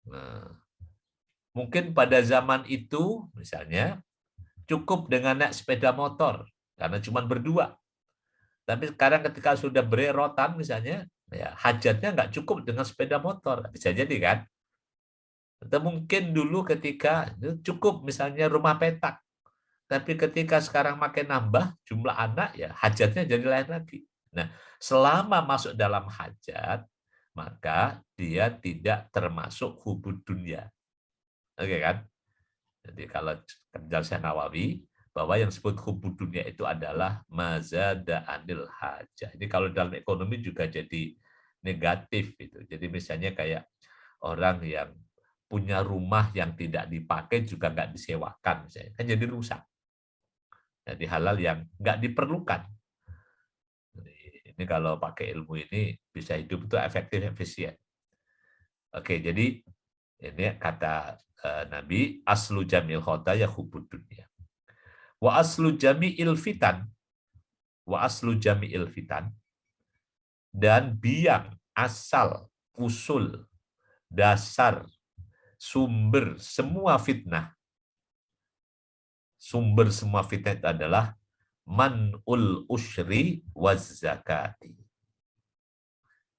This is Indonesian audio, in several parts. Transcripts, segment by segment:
Nah, mungkin pada zaman itu misalnya cukup dengan naik sepeda motor karena cuma berdua. Tapi sekarang ketika sudah bererotan misalnya, ya hajatnya nggak cukup dengan sepeda motor. Bisa jadi kan? Atau mungkin dulu ketika cukup misalnya rumah petak. Tapi ketika sekarang makin nambah jumlah anak, ya hajatnya jadi lain lagi. Nah, selama masuk dalam hajat, maka dia tidak termasuk hubud dunia. Oke kan? Jadi kalau kerja Syekh Nawawi, bahwa yang disebut hubud dunia itu adalah mazada anil hajah. Ini kalau dalam ekonomi juga jadi negatif itu. Jadi misalnya kayak orang yang punya rumah yang tidak dipakai juga nggak disewakan, misalnya. Kan jadi rusak. Jadi halal yang nggak diperlukan. Ini kalau pakai ilmu ini bisa hidup itu efektif, efisien. Oke, jadi ini kata Nabi, aslu jamil khodaya hubud dunia. Wa aslu jami'il fitan, wa aslu jami'il fitan, dan biang, asal, usul, dasar, sumber semua fitnah. Sumber semua fitnah itu adalah man'ul usyri waz zakati.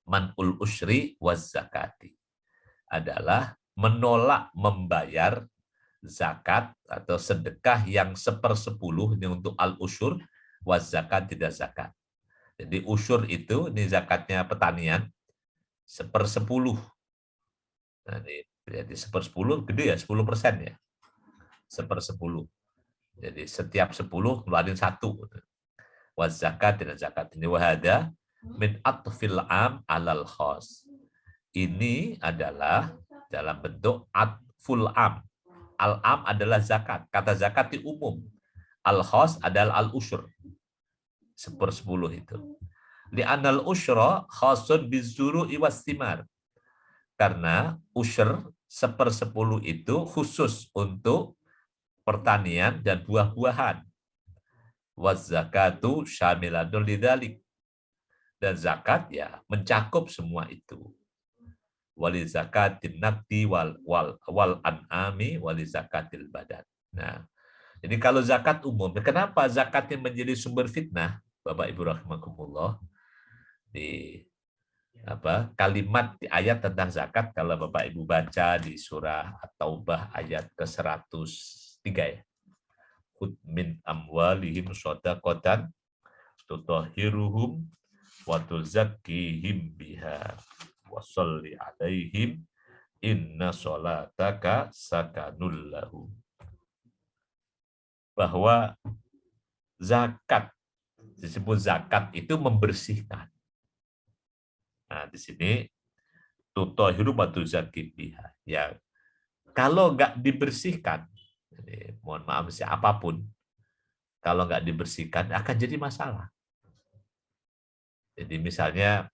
Man'ul usyri waz zakati adalah menolak membayar zakat atau sedekah yang 1/10 ini untuk al-usyur, waz zakat tidak zakat. Jadi usyur itu ini zakatnya pertanian 1/10. Nah, ini jadi 1/10 gede ya 10% ya. 1/10. Jadi setiap 10 keluarin 1. Waz zakat tidak zakat. Ini wahada min atfil am alal khos. Ini adalah dalam bentuk atful am. Al-am adalah zakat. Kata zakat di umum. Al-khos adalah al-usyur. 1/10 itu. Li'anal usyra khasun bizuru iwastimar. Karena usyr 1/10 itu khusus untuk pertanian dan buah-buahan. Waz zakatu syamiladul lidzalik. Dan zakat ya mencakup semua itu. Wali zakatin naqdi wal an'ami wali zakatil badan. Nah, jadi kalau zakat umum, kenapa zakatnya menjadi sumber fitnah? Bapak Ibu rahimakumullah, di kalimat di ayat tentang zakat, kalau Bapak Ibu baca di surah At-Taubah ayat ke-103 ya. Khud min amwalihim shadaqatan tutahhiruhum wa tuzakkihim biha wa sholli alaihim inna sholataka sakanul lahum. Bahwa zakat, disebut zakat itu membersihkan. Nah, di sini tutahhiru wa tuzakkihim biha. Ya, kalau nggak dibersihkan, jadi, mohon maaf apapun, kalau nggak dibersihkan akan jadi masalah. Jadi misalnya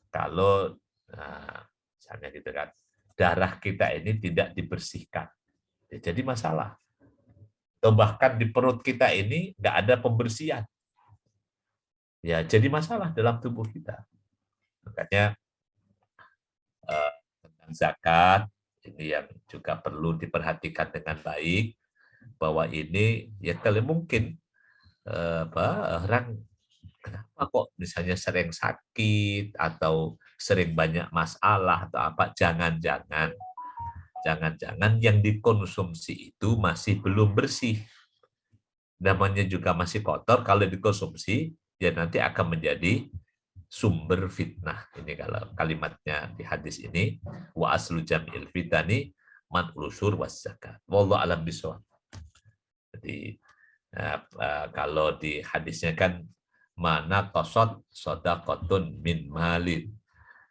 kalau misalnya gitu kan, darah kita ini tidak dibersihkan, ya jadi masalah. Atau bahkan di perut kita ini nggak ada pembersihan, ya jadi masalah dalam tubuh kita. Makanya tentang zakat ini yang juga perlu diperhatikan dengan baik, bahwa ini ya kalau mungkin orang kenapa kok misalnya sering sakit atau sering banyak masalah atau apa, jangan-jangan yang dikonsumsi itu masih belum bersih. Namanya juga masih kotor, kalau dikonsumsi ya nanti akan menjadi sumber fitnah. Ini kalau kalimatnya di hadis ini, wa aslu jam'il fitani man ulusur was zakat. Wallahu alam bisawab. Jadi kalau di hadisnya kan mana kosot sodakotun min malin,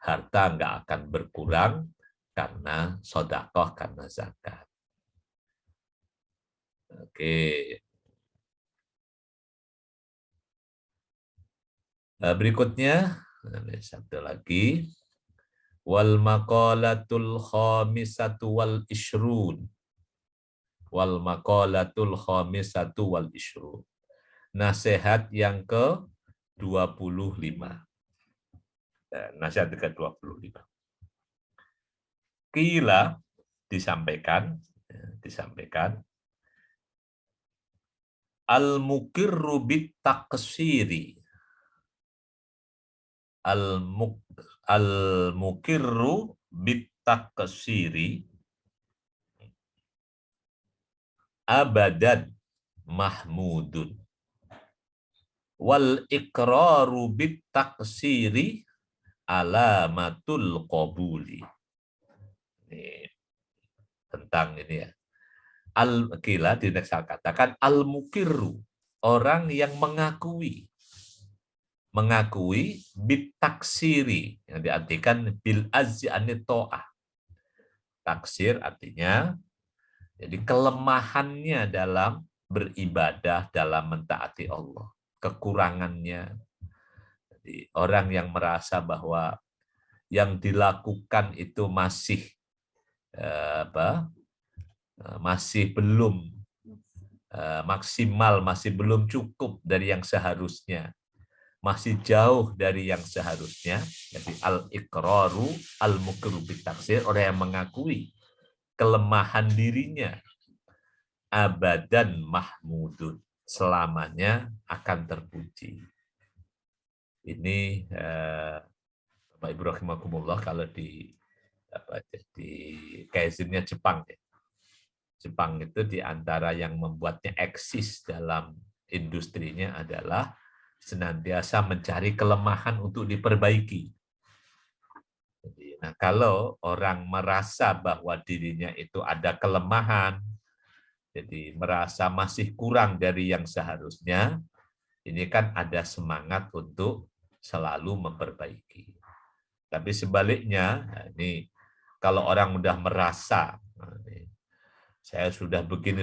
harta nggak akan berkurang karena sodakoh, karena zakat. Oke. Berikutnya satu lagi, wal maqalatul khamisatu wal ishrun. Wal maqalatul khamisatu wal ishrun. Nasihat yang ke-25. Nasihat ke-25. Qila, disampaikan, al-mukirru bit-taqsiri. Al-mukirru bit-taqsiri abadan mahmudun. Wal iqraru bit-taqsiri alamatul qabuli. Ini tentang ini ya. Al-kila katakan al-mukirru, orang yang mengakui bitaksiri, yang diartikan bil azzi anito'ah. Taksir artinya jadi kelemahannya dalam beribadah, dalam mentaati Allah, kekurangannya. Jadi orang yang merasa bahwa yang dilakukan itu masih belum maksimal, masih belum cukup dari yang seharusnya, masih jauh dari yang seharusnya. Jadi al-iqraru al-mukru bitaksir, orang yang mengakui kelemahan dirinya, abadan mahmudun, selamanya akan terpuji. Ini Bapak Ibu rahimakumullah, kalau di kaizennya Jepang ya. Jepang itu diantara yang membuatnya eksis dalam industrinya adalah senantiasa mencari kelemahan untuk diperbaiki. Nah, kalau orang merasa bahwa dirinya itu ada kelemahan, jadi merasa masih kurang dari yang seharusnya, ini kan ada semangat untuk selalu memperbaiki. Tapi sebaliknya, ini kalau orang udah merasa, saya sudah begini,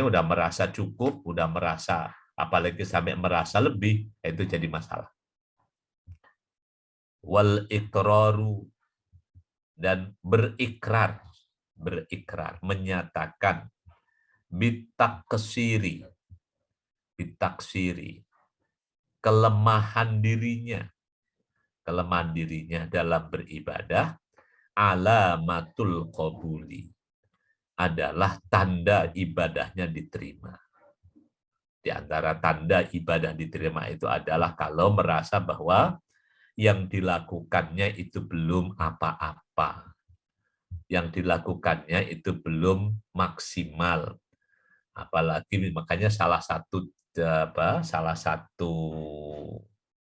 udah merasa cukup, udah merasa, apalagi sampai merasa lebih, itu jadi masalah. Wal iqraru, dan berikrar, menyatakan bitaksiri, kelemahan dirinya dalam beribadah, alamatul qabuli, adalah tanda ibadahnya diterima. Di antara tanda ibadah diterima itu adalah kalau merasa bahwa yang dilakukannya itu belum apa-apa, yang dilakukannya itu belum maksimal. Apalagi makanya salah satu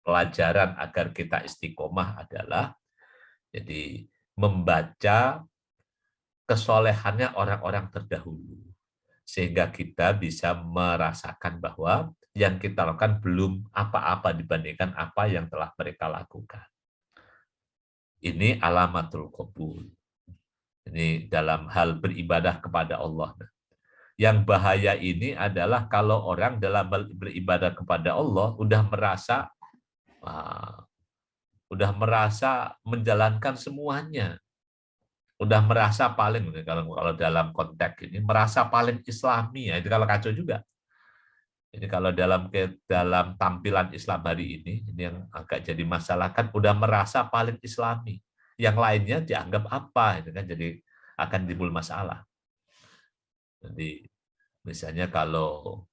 pelajaran agar kita istiqomah adalah jadi membaca kesolehannya orang-orang terdahulu, sehingga kita bisa merasakan bahwa yang kita lakukan belum apa-apa dibandingkan apa yang telah mereka lakukan. Ini alamatul qabul. Ini dalam hal beribadah kepada Allah. Yang bahaya ini adalah kalau orang dalam beribadah kepada Allah udah merasa menjalankan semuanya, udah merasa paling, kalau dalam konteks ini merasa paling Islami, ya itu kalau kacau juga. Ini kalau dalam tampilan Islam hari ini yang agak jadi masalah kan udah merasa paling Islami, yang lainnya dianggap apa, itu kan jadi akan timbul masalah. Jadi misalnya kalau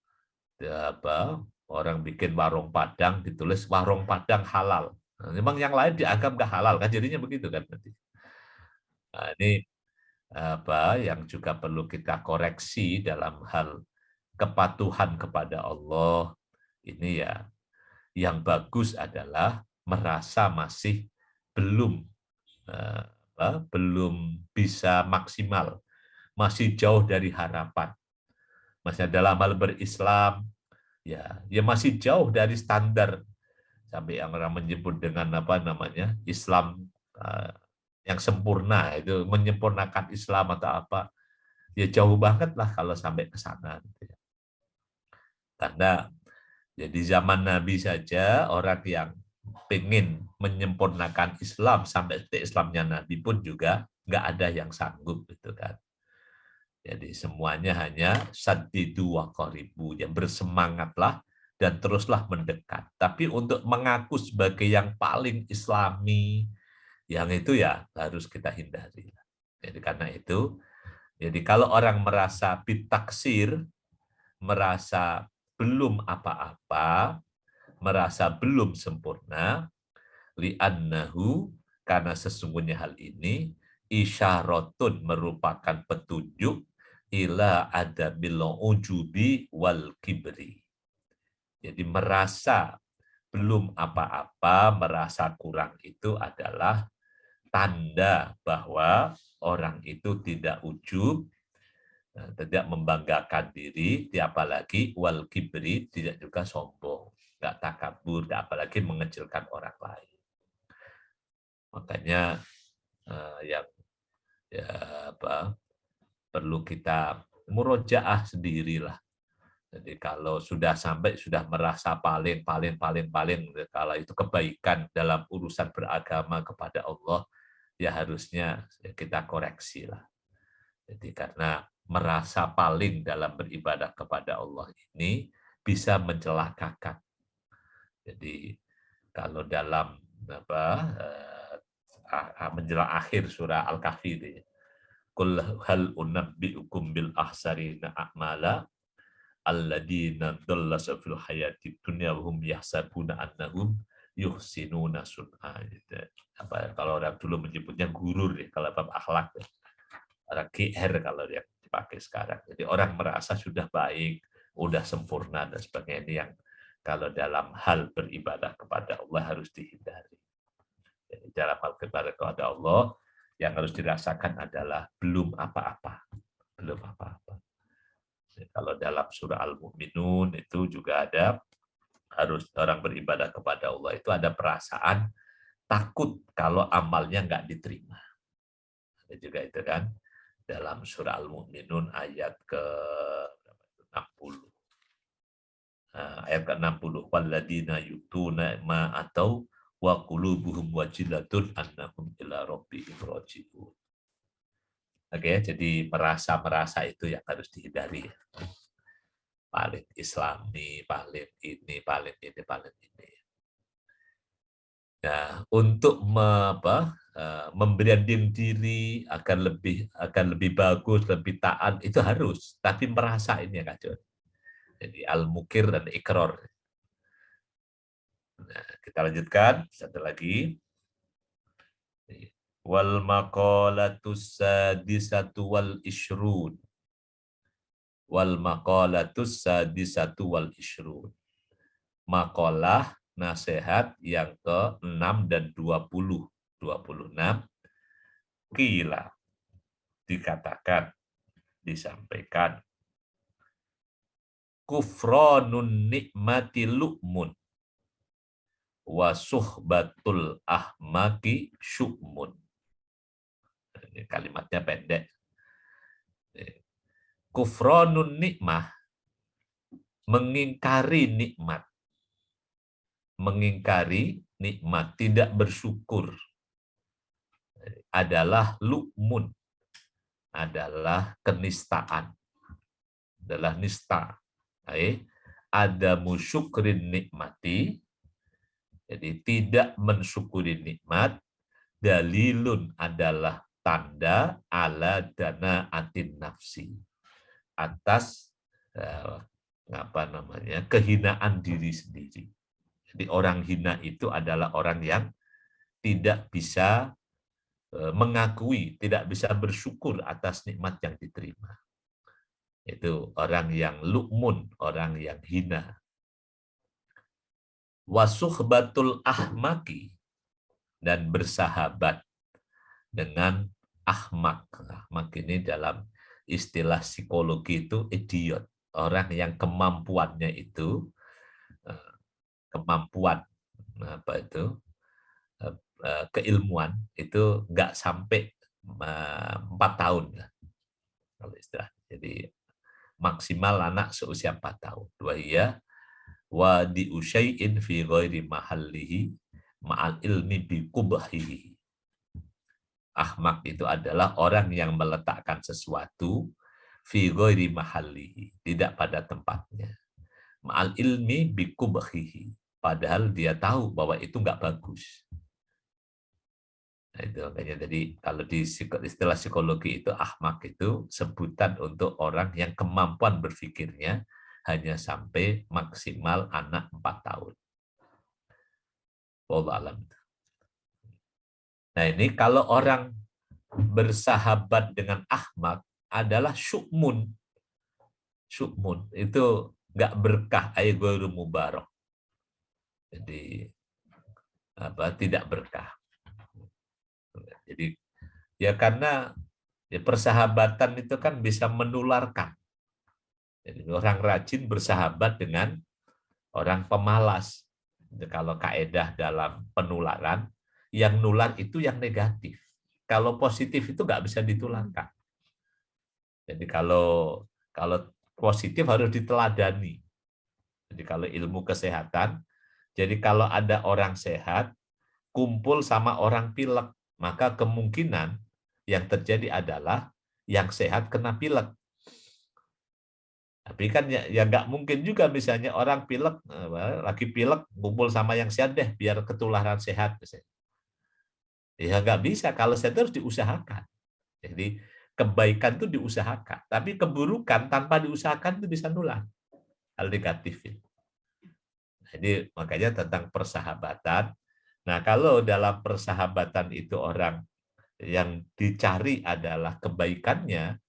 orang bikin warung Padang ditulis warung Padang halal, nah, memang yang lain dianggap nggak halal kan, jadinya begitu kan nanti. Nah, ini yang juga perlu kita koreksi dalam hal kepatuhan kepada Allah. Ini ya, yang bagus adalah merasa masih belum bisa maksimal, masih jauh dari harapan. Masih dalam hal berislam, ya masih jauh dari standar, sampai yang orang menyebut dengan Islam yang sempurna, itu menyempurnakan Islam atau apa, ya jauh banget lah kalau sampai ke sana. Karena di zaman Nabi saja orang yang pengen menyempurnakan Islam sampai seperti Islamnya Nabi pun juga nggak ada yang sanggup, gitu kan. Jadi semuanya hanya saddidu wa qaribu, yang bersemangatlah dan teruslah mendekat. Tapi untuk mengaku sebagai yang paling Islami, yang itu ya harus kita hindari. Jadi karena itu, jadi kalau orang merasa bitaksir, merasa belum apa-apa, merasa belum sempurna, li'annahu, karena sesungguhnya hal ini isyaratun, merupakan petunjuk ila adabil ujubi wal kibri. Jadi merasa belum apa-apa, merasa kurang itu adalah tanda bahwa orang itu tidak ujub, tidak membanggakan diri, apalagi wal kibri, tidak juga sombong, nggak takabur, apalagi mengecilkan orang lain. Makanya yang ya apa, perlu kita murojaah sendirilah. Jadi kalau sudah sampai sudah merasa paling, kalau itu kebaikan dalam urusan beragama kepada Allah, ya harusnya kita koreksi lah. Jadi karena merasa paling dalam beribadah kepada Allah ini bisa mencelakakan. Jadi kalau dalam apa menjelang akhir surah Al-Kahfi itu, Qul hal unabbi'ukum bil ahsarina a'mala alladzina dhalla fil hayatid dunya wa hum yahsabuna annahum yuhsinuna sun'a. Gitu. Apa kalau orang dulu menyebutnya gurur ya, kalau bab akhlak ya. Orang GR kalau dia dipakai sekarang. Jadi orang merasa sudah baik, sudah sempurna dan sebagainya. Ini yang kalau dalam hal beribadah kepada Allah harus dihindari. Jadi dalam hal beribadah kepada Allah yang harus dirasakan adalah belum apa-apa. Belum apa-apa. Kalau dalam surah Al-Mu'minun itu juga ada, harus orang beribadah kepada Allah itu ada perasaan takut kalau amalnya nggak diterima. Ada juga itu kan dalam surah Al-Mu'minun ayat ke-60. Ayat ke-60, walladzina yu'tuna ma atau wa qulubuhum wajilatun annahum ila rabbihim raji'un. Oke, jadi merasa itu yang harus dihindari. Paling islami, paling ini. Nah, untuk membranding diri agar lebih bagus, lebih taat itu harus, tapi merasa ini ya Kak John. Jadi al-mukir dan ikror. Nah, kita lanjutkan satu lagi. Wal maqalatus sadisatu wal ishrun. Wal maqalatus sadisatu wal ishrun. Makalah nasihat yang ke-6 dan 20. 26. Qila, dikatakan, disampaikan. Kufranun nikmati lu'mun. Wa suhbatul ahmaki syu'mun. Ini kalimatnya pendek. Kufranun nikmah, mengingkari nikmat. Mengingkari nikmat, tidak bersyukur, adalah lu'mun, adalah kenistaan, adalah nista. Ada musyukrin nikmati, jadi tidak mensyukuri nikmat, dalilun adalah tanda ala dana atin nafsi, atas kehinaan diri sendiri. Jadi orang hina itu adalah orang yang tidak bisa mengakui, tidak bisa bersyukur atas nikmat yang diterima. Itu orang yang lu'mun, orang yang hina. Wasuhbatul ahmaki, dan bersahabat dengan ahmak. Ahmak ini dalam istilah psikologi itu idiot. Orang yang kemampuannya itu, keilmuan itu nggak sampai 4 tahun. Kalau istilah. Jadi maksimal anak seusia 4 tahun. Wahia wa di usyai'in fi ghairi mahallihi ma'al ilmi bi qubhihi. Ahmak itu adalah orang yang meletakkan sesuatu fi ghairi mahallihi, tidak pada tempatnya. Ma'al ilmi bi qubhihi, padahal dia tahu bahwa itu enggak bagus. Nah, itu makanya jadi kalau di istilah psikologi itu ahmak itu sebutan untuk orang yang kemampuan berpikirnya hanya sampai maksimal anak 4 tahun. Wallahu alam. Nah, ini kalau orang bersahabat dengan ahmak adalah syukmun. Syukmun itu nggak berkah, ghairu mubarak. Jadi tidak berkah. Jadi ya karena ya, persahabatan itu kan bisa menularkan. Jadi orang rajin bersahabat dengan orang pemalas. Jadi, kalau kaedah dalam penularan, yang nular itu yang negatif. Kalau positif itu nggak bisa ditularkan. Jadi kalau kalau positif harus diteladani. Jadi kalau ilmu kesehatan, jadi kalau ada orang sehat, kumpul sama orang pilek, maka kemungkinan yang terjadi adalah yang sehat kena pilek. Tapi kan ya nggak mungkin juga misalnya orang pilek, lagi pilek, kumpul sama yang sehat deh, biar ketularan sehat. Ya nggak bisa, kalau sehat harus diusahakan. Jadi kebaikan itu diusahakan, tapi keburukan tanpa diusahakan itu bisa nular, hal negatif. Jadi makanya tentang persahabatan. Nah, kalau dalam persahabatan itu orang yang dicari adalah kebaikannya,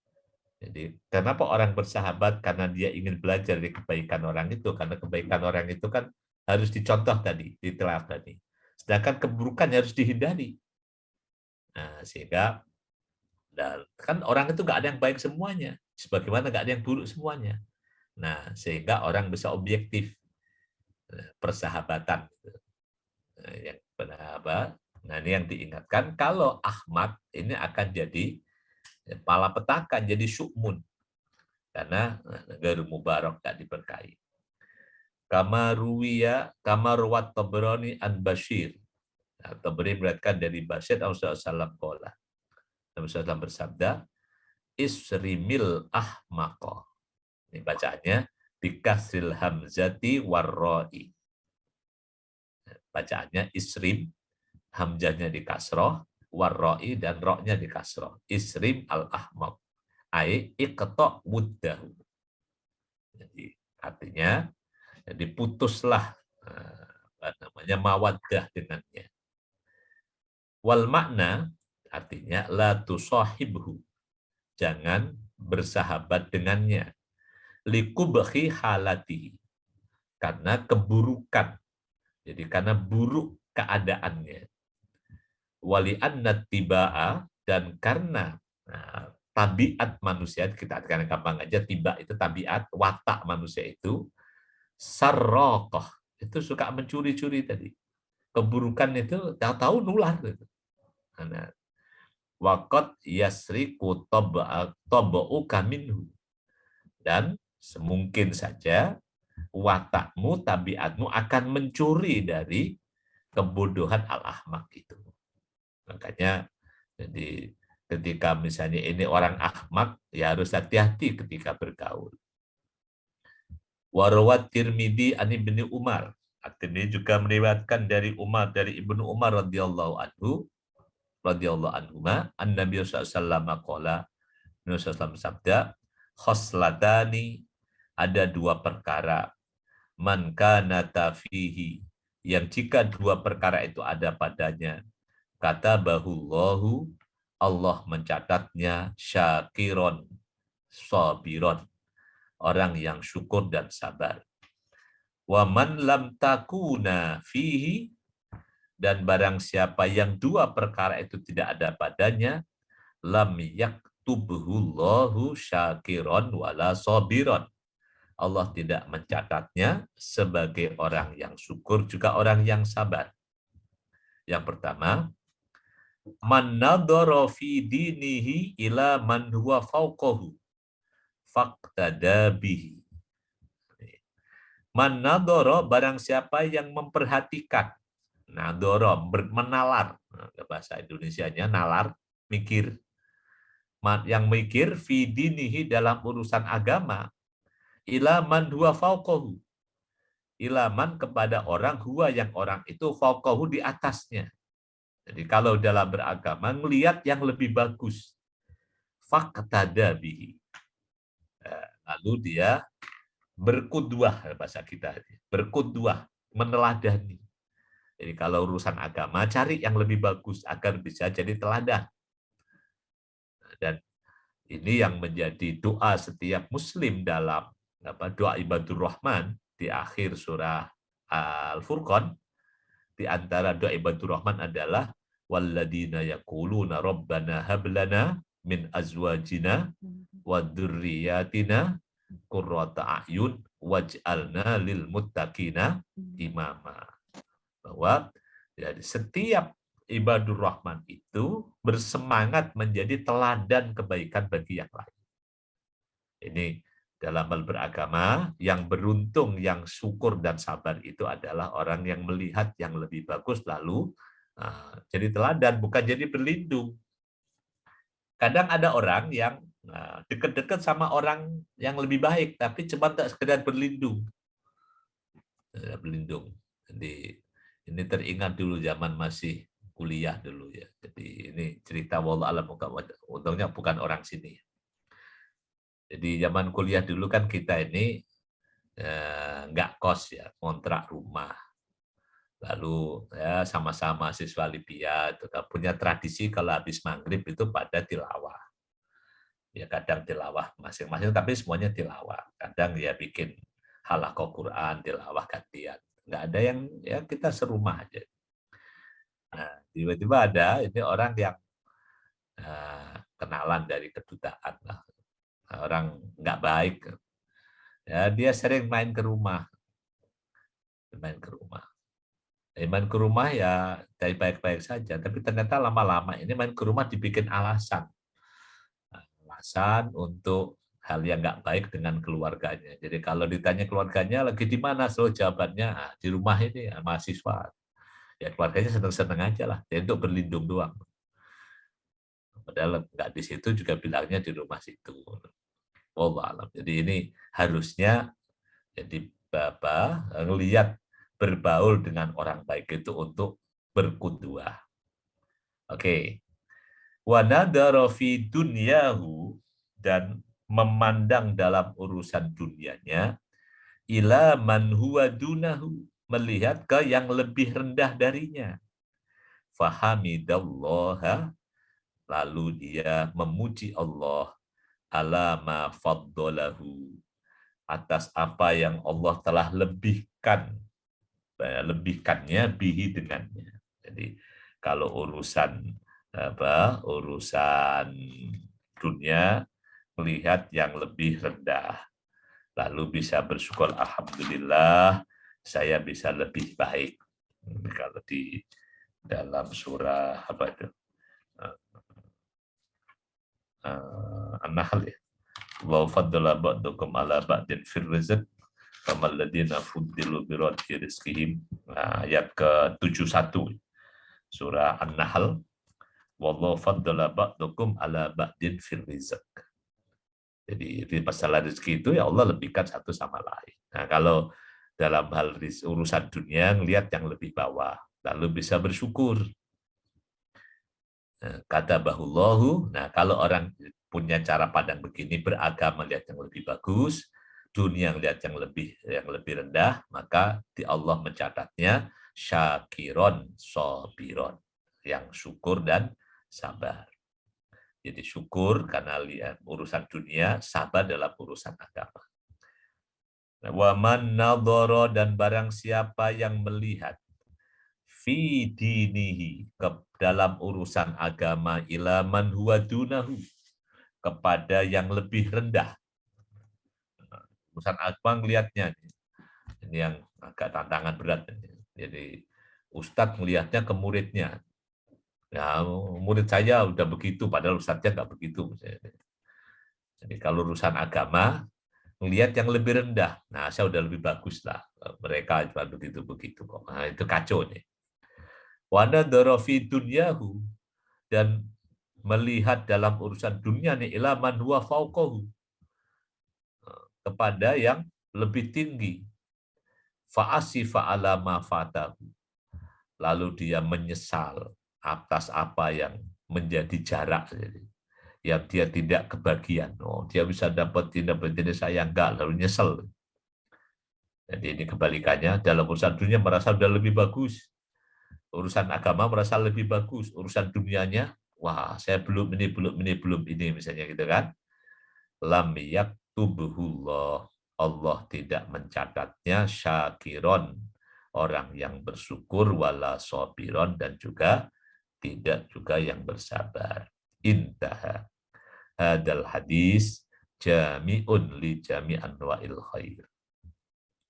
jadi kenapa orang bersahabat? Karena dia ingin belajar dari kebaikan orang itu, karena kebaikan orang itu kan harus dicontoh tadi, diteladani. Sedangkan keburukan harus dihindari. Nah, sehingga kan orang itu nggak ada yang baik semuanya, sebagaimana nggak ada yang buruk semuanya. Nah, sehingga orang bisa objektif persahabatan. Yang apa? Nah, ini yang diingatkan kalau Ahmad ini akan jadi malapetaka, jadi syukmun karena negara mubarak tak diberkahi. Kamarwat Tabrani an Bashir. Atau beribaratkan dari Bashir Rasulullah SAW. Rasulullah bersabda, isrimil ahmaqa. Ini bacaannya bikasril hamzati warra'i. Bacaannya isrim, hamzahnya di kasroh, warra'i dan roknya di kasroh. Isrim al-ahmaq. Ai iqta' wuddahu. Jadi artinya jadi putuslah mawaddah dengannya. Wal makna artinya la tusahibhu. Jangan bersahabat dengannya. Likubhi halati. Karena keburukan. Jadi karena buruk keadaannya. Wali anna tiba'a, dan karena tabiat manusia, kita artikan gampang aja, tiba itu tabiat, watak manusia itu sarrokoh, itu suka mencuri-curi tadi. Keburukan itu tahu nular. Gitu. Nah, wakot yasriku tobu'uka minhu. Dan semungkin saja watakmu, tabiatmu akan mencuri dari kebodohan al-ahmak itu. Makanya jadi ketika misalnya ini orang ahmak, ya harus hati-hati ketika bergaul. Warawat Tirmidzi an Ibnu Umar. Ini juga meriwayatkan dari Umar, dari Ibnu Umar radhiyallahu anhu, radhiyallahu anhuma, an-nabiy sallallahu alaihi wasallam qala, Nabi sallallahu sabda, khoslatani, ada dua perkara, man kana fihi, yang jika dua perkara itu ada padanya, kata bahullahu, Allah mencatatnya, syakiron, sabiron, orang yang syukur dan sabar. Wa man lam takuna fihi, dan barang siapa yang dua perkara itu tidak ada padanya, lam yaktubhullahu syakiron wala sabiron. Allah tidak mencatatnya sebagai orang yang syukur juga orang yang sabar. Yang pertama, man nadhara fi dinihi ila man huwa fawqahu faqtada bihi. Man nadhara, barang siapa yang memperhatikan, nadhara menalar, bahasa Indonesianya nalar, mikir. Yang mikir fi dinihi, dalam urusan agama, ila man huwa fawqahu, ilaman kepada orang, huwa yang orang itu, fauqahu di atasnya. Jadi kalau dalam beragama, ngelihat yang lebih bagus. Faqtada bihi. Lalu dia berkudwah, bahasa kita. Berkudwah, meneladani. Jadi kalau urusan agama, cari yang lebih bagus agar bisa jadi teladan. Dan ini yang menjadi doa setiap muslim dalam doa ibadur rahman di akhir surah Al-Furqan. Di antara doa ibadur rahman adalah walladina yaquluna rabbana hablana min azwajina wa dzurriyyatina qurrata a'yun waj'alna lil muttaqina imama. Bahwa jadi setiap ibadur rahman itu bersemangat menjadi teladan kebaikan bagi yang lain. Ini dalam hal beragama, yang beruntung, yang syukur dan sabar itu adalah orang yang melihat yang lebih bagus lalu jadi teladan, bukan jadi berlindung. Kadang ada orang yang dekat-dekat sama orang yang lebih baik, tapi cuma tak sekedar berlindung. Berlindung. Jadi ini teringat dulu zaman masih kuliah dulu ya. Jadi ini cerita wallah alam, untungnya bukan orang sini. Jadi zaman kuliah dulu kan kita ini nggak kos ya, kontrak rumah. Lalu ya sama-sama siswa Libya punya tradisi kalau habis maghrib itu pada tilawah. Ya kadang tilawah masing-masing, tapi semuanya tilawah. Kadang ya bikin halaqah Quran, tilawah gantian. Nggak ada yang ya kita serumah aja. Nah, tiba-tiba ada ini orang yang kenalan dari kedutaan lah. Orang nggak baik. Ya, dia sering main ke rumah. Main ke rumah. Main ke rumah ya dari baik-baik saja, tapi ternyata lama-lama ini main ke rumah dibikin alasan. Alasan untuk hal yang nggak baik dengan keluarganya. Jadi kalau ditanya keluarganya lagi di mana, selalu jawabannya di rumah ini mahasiswa. Ya keluarganya seneng-seneng aja lah, dia untuk berlindung doang. Padahal nggak di situ juga bilangnya di rumah situ. Wallah alam. Jadi ini harusnya jadi Bapak ngelihat berbaul dengan orang baik itu untuk berkudwah. Oke. Wa nadara fi dunyahu, dan memandang dalam urusan dunianya, ila man huwa dunahu, melihat ke yang lebih rendah darinya. Fahamidallaha, lalu dia memuji Allah, ala ma faddalahu, atas apa yang Allah telah lebihkannya bihi dengannya. Jadi kalau urusan urusan dunia, melihat yang lebih rendah, lalu bisa bersyukur, alhamdulillah saya bisa lebih baik. Kalau di dalam surah apa itu An-Nahl ya, wa faddala ba'dukum ala ba'din fir rizq kamal ladina fuddilu bi radhi rizqihim. Ayat ke-71 surah An-Nahl, wallahu faddala ba'dukum ala ba'din fir rizq. Jadi di masalah rezeki itu ya Allah lebihkan satu sama lain. Nah, kalau dalam hal urusan dunia ngelihat yang lebih bawah, lalu bisa bersyukur. Kata bahullahu, nah kalau orang punya cara pandang begini, beragama lihat yang lebih bagus, dunia lihat yang lebih rendah, maka di Allah mencatatnya syakiron sobiron, yang syukur dan sabar. Jadi syukur karena lihat urusan dunia, sabar dalam urusan agama. Wa man nadhara, dan barang siapa yang melihat fi dinihi, ke dalam urusan agama, ila man huwa dunahu, kepada yang lebih rendah. Urusan agama ngelihatnya ini yang agak tantangan berat. Jadi ustadz melihatnya ke muridnya. Ya, murid saya udah begitu, padahal ustadznya nggak begitu. Jadi kalau urusan agama, melihat yang lebih rendah. Nah, saya udah lebih bagus lah. Mereka cuma begitu-begitu kok. Nah, itu kacau nih. Wana dorofi dunyahu, dan melihat dalam urusan dunia nih, ilaman huwa fauqahu, kepada yang lebih tinggi. Fa'asifa ala ma fatahu, lalu dia menyesal atas apa yang menjadi jarak. Jadi, yang dia tidak kebagian. Oh, dia bisa dapetin saya enggak, lalu nyesel. Jadi ini kebalikannya, dalam urusan dunia merasa sudah lebih bagus. Urusan agama merasa lebih bagus. Urusan dunianya, wah saya belum ini, belum ini, misalnya gitu kan. Lam yaktubuhullah. Allah tidak mencatatnya syakiron, orang yang bersyukur, wala sobiron, dan juga tidak juga yang bersabar. Intaha hadal hadis jami'un li jami' anwa'il khair.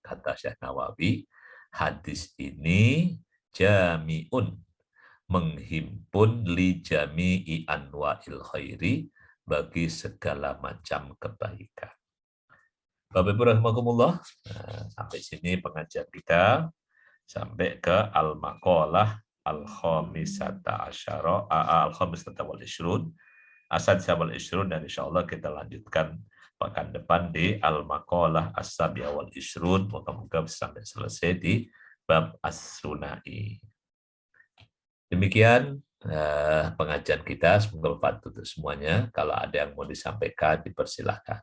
Kata Syekh Nawawi, hadis ini jami'un, menghimpun li jami'i anwa'il khairi, bagi segala macam kebaikan. Bapak Ibu rahimakumullah, sampai sini pengajian kita, sampai ke al-maqalah al-khamisata asyara, al-khamisata wal ishrun, asad wal ishrun, dan insyaallah kita lanjutkan pekan depan di al-maqalah as-sabi'ah wal ishrun, moga-moga sampai selesai di bab as-sunai. Demikian pengajian kita, semoga bermanfaat untuk semuanya. Kalau ada yang mau disampaikan, dipersilahkan.